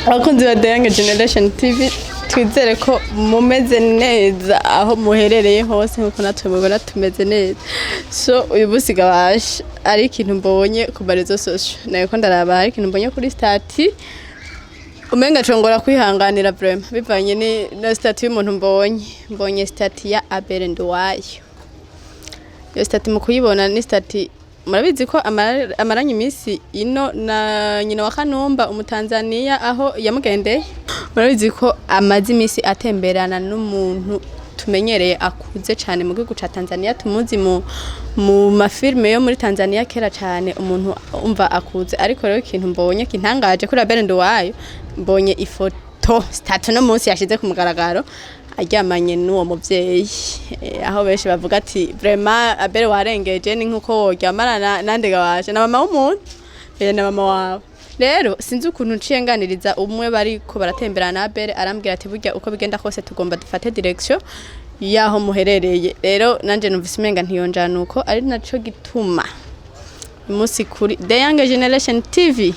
abakunzi ba The Young Generation TV twizere ko mumeze neza aho muherereye hose nkuko natwe mubona tumeze neza. So uyu busi gabasha ari ikintu mbonye ku barizo social nayo ko ndaraba ari ikintu mbonye kuri stati umenga congora kwihanganira vraiment bivanye ni na stati y'umuntu mbonye stati ya Abel nduwayo. Yo stati mu kuyibona ni stati murabizi ko amaranye iminsi ino na nyina wa Kanumba umutanzania aho yamugendeye. Murabizi ko amazi iminsi atemberana n'umuntu tumenyereye akuze cyane mu gihugu ca Tanzania, tumuzi mu mafilme yo muri Tanzania kera cyane umuntu umva akuze. Ariko rero ikintu mbonye kintangaje kuri Abel nduwayo, mbonye ifoto statu no munsi yashize ku mugaragaro aryamanye n'uwo muvyeyi, aho benshi bavuga ati vraiment Abel warengeje ni nkuko woryamana nande gawaje na mama w'umuntu na mama wawe. Rero sinzi ukuntu nciyenganiriza umwe bari ko baratemberana Abel arambwira ati burya uko bigenda kose tugomba dufate direction yaho muherereye. Rero nanje numvise umenga ntiyonjana uko ari naco gituma umunsi kuri The Young Generation TV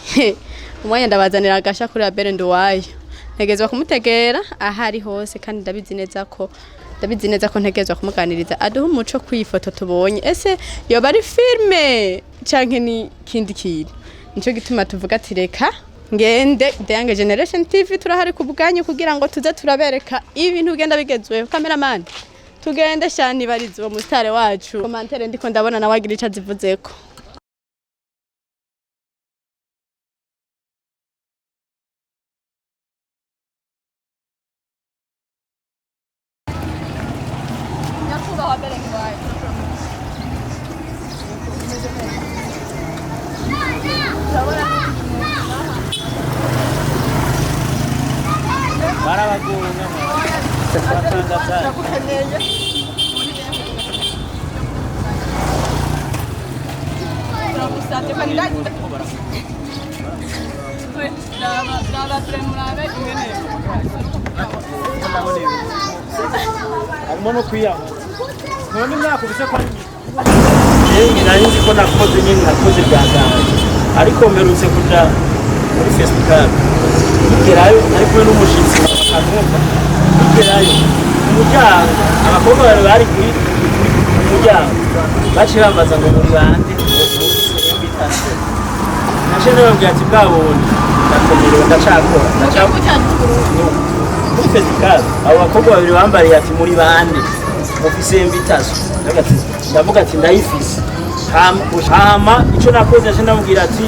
umwanya ndabazanira agasha kuri Abel nduwayo. Ntegezwa kumutegera ahari hose kandi ndabizi neza ko ntegezwa kumuganiriza aduha umuco kwifoto tubonye. Ese yo bari filme canke ni kindi kintu? Nico gituma tuvuga ati reka ngende The Young Generation TV turahari kubwanyu kugira ngo tuze turabereka ibintu ugenda bigezweho. Cameraman tugende shani barizi wo mustare wacu. Commentaire ndiko ndabona na wagira ica zivuzeko. Armono kuya. None nakubise ko nzi ko nakoze nyine nakoze byaganje. Ariko mperutse kuja muri festival. Ikerayo ariko n'umushitsi akamwumva. Ikerayo umujyango abakobwa bari kuri umujyango. Baci bambaza ngo muri bande invitation. Nashe nababwiye ati bwabone ndakomerewe ndacakora. Muri festival abo bakobwa babiri bambariye ati muri bande ofise invitation. Ndavuga ati ndayifise. Hama ico nakoze je ndamubwira ati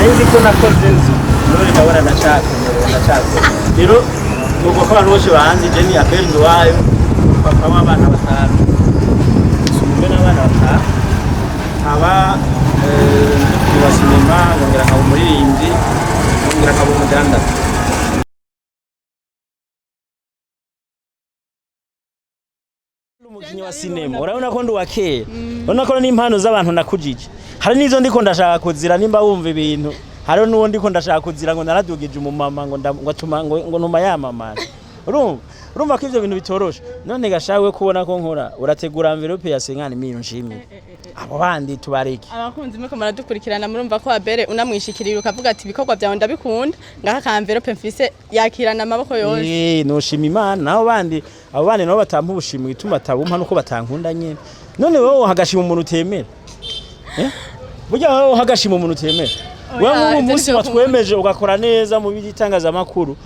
nzi ko nakoze nzi none ndabona ndacakora. Rero nuko ko abantu bose bahanze je ni Abel nduwayo papa w'abana batanu. Sumbe n'abana batanu. Aba wa sinema ngera nkabo muririmbyi ngera nkabo mudanda. Umukinyi wa sinema urabona ko nduwakeye. Urabona ko n'impano z'abantu nakujije. Hari nizo ndiko ndashaka kuzira nimba wumva ibintu. Hari nuwo ndiko ndashaka kuzira ngo naradugije umumama ngo ntuma yamamara. Urumva ko ivyo bintu bitorosha. None gashawe kubona ko nkora urategura envelope ya 50,000 nshimire. Abo bandi tubareke. Abakunzi mwe ko maradukurikirana murumva ko Abel unamwishikirira ukavuga ati ibikorwa byawe ndabikunda ngaha ka envelope mfise yakirana amaboko yose. Noshima Imana naho bandi abo bandi nabo batampa ubushimwe ituma tabumpa nuko batankunda nyene. None wowe hagashima umuntu utemera. Burya wowe hagashima umuntu utemera. Wewe umunsi watwemeje ugakora neza mu bitangaza makuru.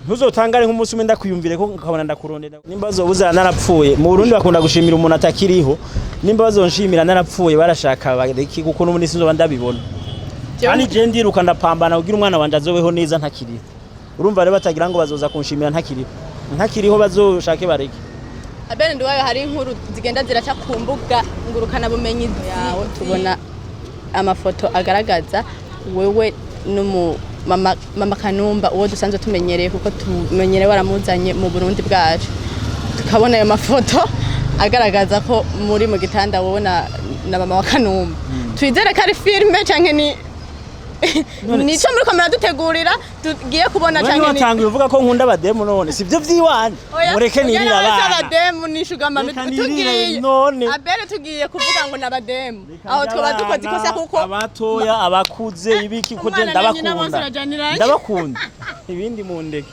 Ntuzotangare nk'umunsi umwe ndakwiyumvire ko nkabona ndakurondera. Nimba bazobuzana narapfuye. Mu Burundi bakunda gushimira umuntu atakiriho. Nimba bazonshimira narapfuye barashaka bareki kuko n'umuntu sinzoba ndabibona. Kandi je ndiruka ndapambana kugira umwana wanje azobeho neza ntakiriho. Urumva rero batagira ngo bazoza kunshimira ntakiriho bazoshake bareki. Abel nduwayo hari inkuru zigenda ziraca ku mbuga ngurukana bumenyi yawe tubona amafoto agaragaza wewe mama Kanumba uwo dusanzwe tumenyereye kuko tumenyereye waramuzanye mu Burundi bwacu. Tukabona ayo mafoto agaragaza ko muri mu gitanda wowe na mama wa Kanumba. Twizere ko ari filme canke ni nico muri kamera dutegurira tugiye kubona canke ni watangiye uvuga ko nkunda abademu none sivyo vyiwanje mureke nirira abana abademu nishuga mami tugiye Abel tugiye kuvuga ngo nabademu aho twoba dukoze ikosa kuko abatoya abakuze ibiki ko je ndabakunda ibindi mu ndeke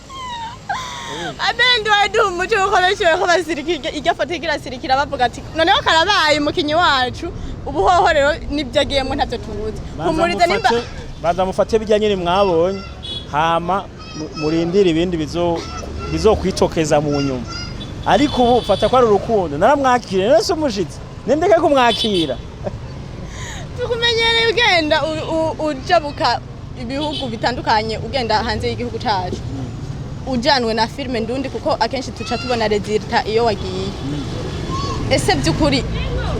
Abel nduwayo umuco ukoresheje ko basirikira igafoto kirasirikira bavuga ati noneho karabaye umukinyi wacu ubuhoho rero nibyo agiyemo ntavyo tubuze humuriza nimba bazamufate bijyanye mwabonye hama murindira ibindi bizokwitokeza mu nyuma ariko ubu fata ko ari urukundo naramwakire nese umushitsi nendeke kumwakira tukumenyereye ugenda ujabuka ibihugu bitandukanye ugenda hanze y'igihugu cyacu ujanwe na filme ndundi kuko akenshi tuca tubona resultat iyo wagiye ese byukuri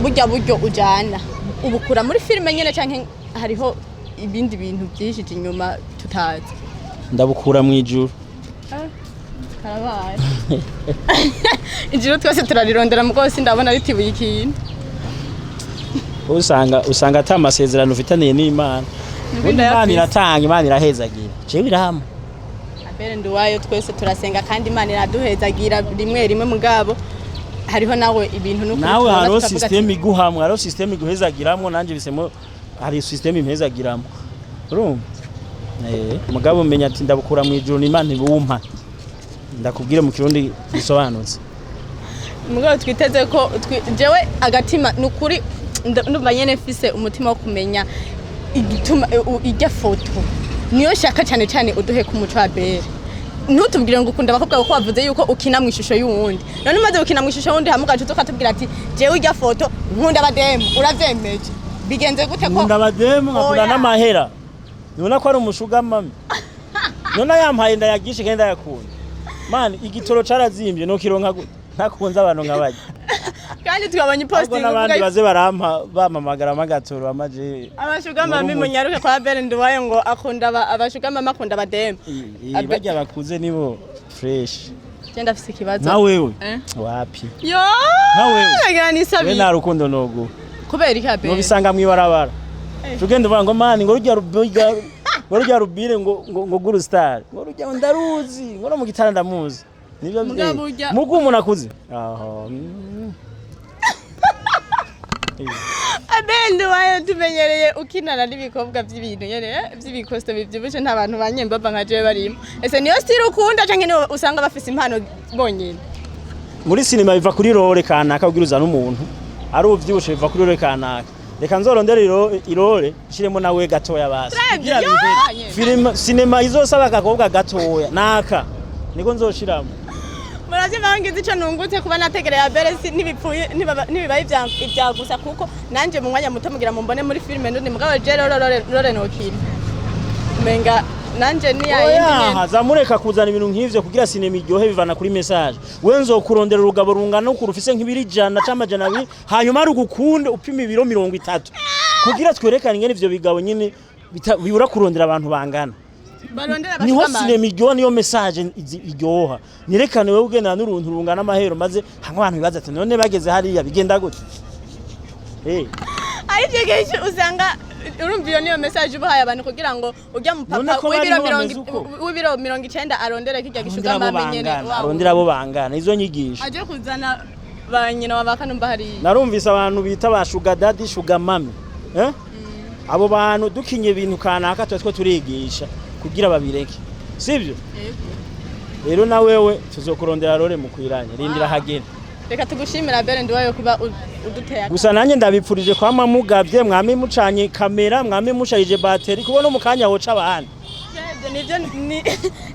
buryo ujana ubukura muri filme nyene canke hariho ibindi bintu byinshi inyuma tutazi ndabukura mu ijuru karabaye ijuru twese turarirondera mu rwose ndabona ritibuye ikintu usanga ata amasezerano ufitaniye n'Imana Imana iratanga Imana irahezagira je birahama Abel nduwayo twese turasenga kandi Imana iraduhezagira rimwe mugabo hariho nawe ibintu nuko nawe haro system iguhamwe haro system iguhezagiramwo nanje bisemo hari system impezagiramo urumva mugabo menya ati ndabukura mu ijuru n'Imana ibumpa ndakubwire mu kirundi bisobanutse mugabo twiteze ko jewe agatima nukuri ndumva nyene fise umutima wo kumenya igituma ijya foto niyo shaka cyane uduhe ku muco wa Abel ntutubwire ngo ukunda abakobwa ko wavuze yuko ukina mu ishusho y'uwundi none umaze ukina mu ishusho y'uwundi hamugaje tukatubwira ati jewe ijya foto nkunda abademu uravyemeje bigenze gute ko nkunda abademu nkakunda n'amahera nibona ko ari umushuga mami none yampaye ndayagishe kandi ndayakunda man igitoro carazimbye no kironka gute ntakunze abantu nk'abaje kandi twabonye posting n'abandi baze barampa bamamagara magatoro amaje abashuga mami munyaruke kwa Abel nduwayo ngo akunda abashuga mama akunda abademu bajya bakuze nibo fresh genda afise ikibazo na wewe wapi yo na wewe agani sabi na rukundo nogo kubera iki Abel no bisanga mwibarabara tugende uvuga ngo mani ngo rujya rubire ngo guru star ngo rujya ndaruzi ngo no mu gitanda ndamuzi nibyo mugu umuntu akuze aho Abel nduwayo tumenyereye ukinana n'ibikobwa by'ibintu nyene by'ibikosto bivyibushe nta bantu banyembaba nka jewe barimo ese niyo style ukunda canke niyo usanga bafise impano bonyene muri cinema biva kuri role kanaka ubwiruza n'umuntu ari uvyibushe biva kuri role kanaka reka nzorondera irole shiremo nawe gatoya basi film cinema izosaba akakobwa gatoya naka niko nzoshiramo muraje bangize ico nungutse kuba nategereye Abel nibipfuye nibibaye ibyagusa kuko nanje mu mwanya muto mugira mumbone muri filme ndundi mugabo je rore nokiri menga nanje ni yindi zamureka kuzana ibintu nk'ivyo kugira cinema iryohe bivana kuri message wenzo kurondera urugabo rungana uko rufise nk'ibiri jana camajana abiri hanyuma ari ugukunde upima ibiro 30 kugira twerekane ingene ivyo bigabo nyine bibura kurondera abantu bangana niho cinema iryoha niyo message iryoha nirekane wewe ugenda n'uruntu rungana amahero maze hamwe abantu bibaza ati none bageze hariya bigenda gute arije geshe usanga urumva iyo niyo message ubahaye abantu kugira ngo ujya mu papa w'ibiro 90 arondere kijya gishuga mamenyene arondera abo bangana izo nyigisho aje kuzana banyina wabakanumba hari narumvise abantu bita bashuga daddy shuga mami abo bantu dukinye ibintu kanaka twe turigisha kugira babireke sivyo rero na wewe tuzokurondera role mu kwiranye rindira hagera reka tugushimira Abel nduwayo kuba uduteye gusa nanye ndabipfurije kwa mamugavye mwame mucanye kamera mwame mushayije bateri kubona umukanya hoca abana nivyo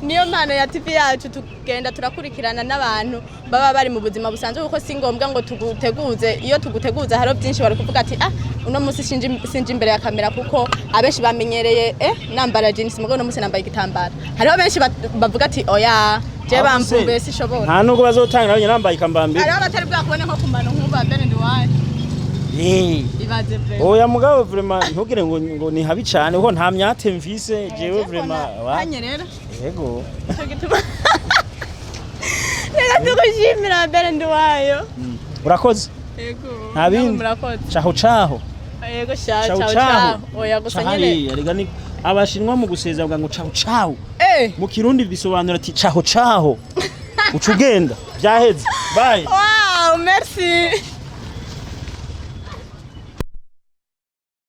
niyo mpano ya TV yacu tugenda turakurikirana n'abantu baba bari mu buzima busanzwe kuko si ngombwa ngo tuguteguze iyo tuguteguza haro byinshi bari kuvuga ati uno musi sinje imbere ya kamera kuko abenshi bamenyereye nambara jeans mugabo no musi nambaye igitambara hariho benshi bavuga ati oya je bamvumbe sishobora nta nuko bazotanga nambaye ikambambe hariho abatari bwakubone nko kumano nk'uba Abel nduwayo ibaze vraiment oya mugabo vraiment ntugire ngo ni habi cyane kuko nta myate mvise jewe vraiment hanye rero yego reka tugushimira Abel nduwayo urakoze yego ntabindi murakoze caho yego ciao oya gusa nyene rega ni abashinwa mu gusezera ngo caho caho mu kirundi bisobanura ati caho caho ucugenda byaheze bye wow merci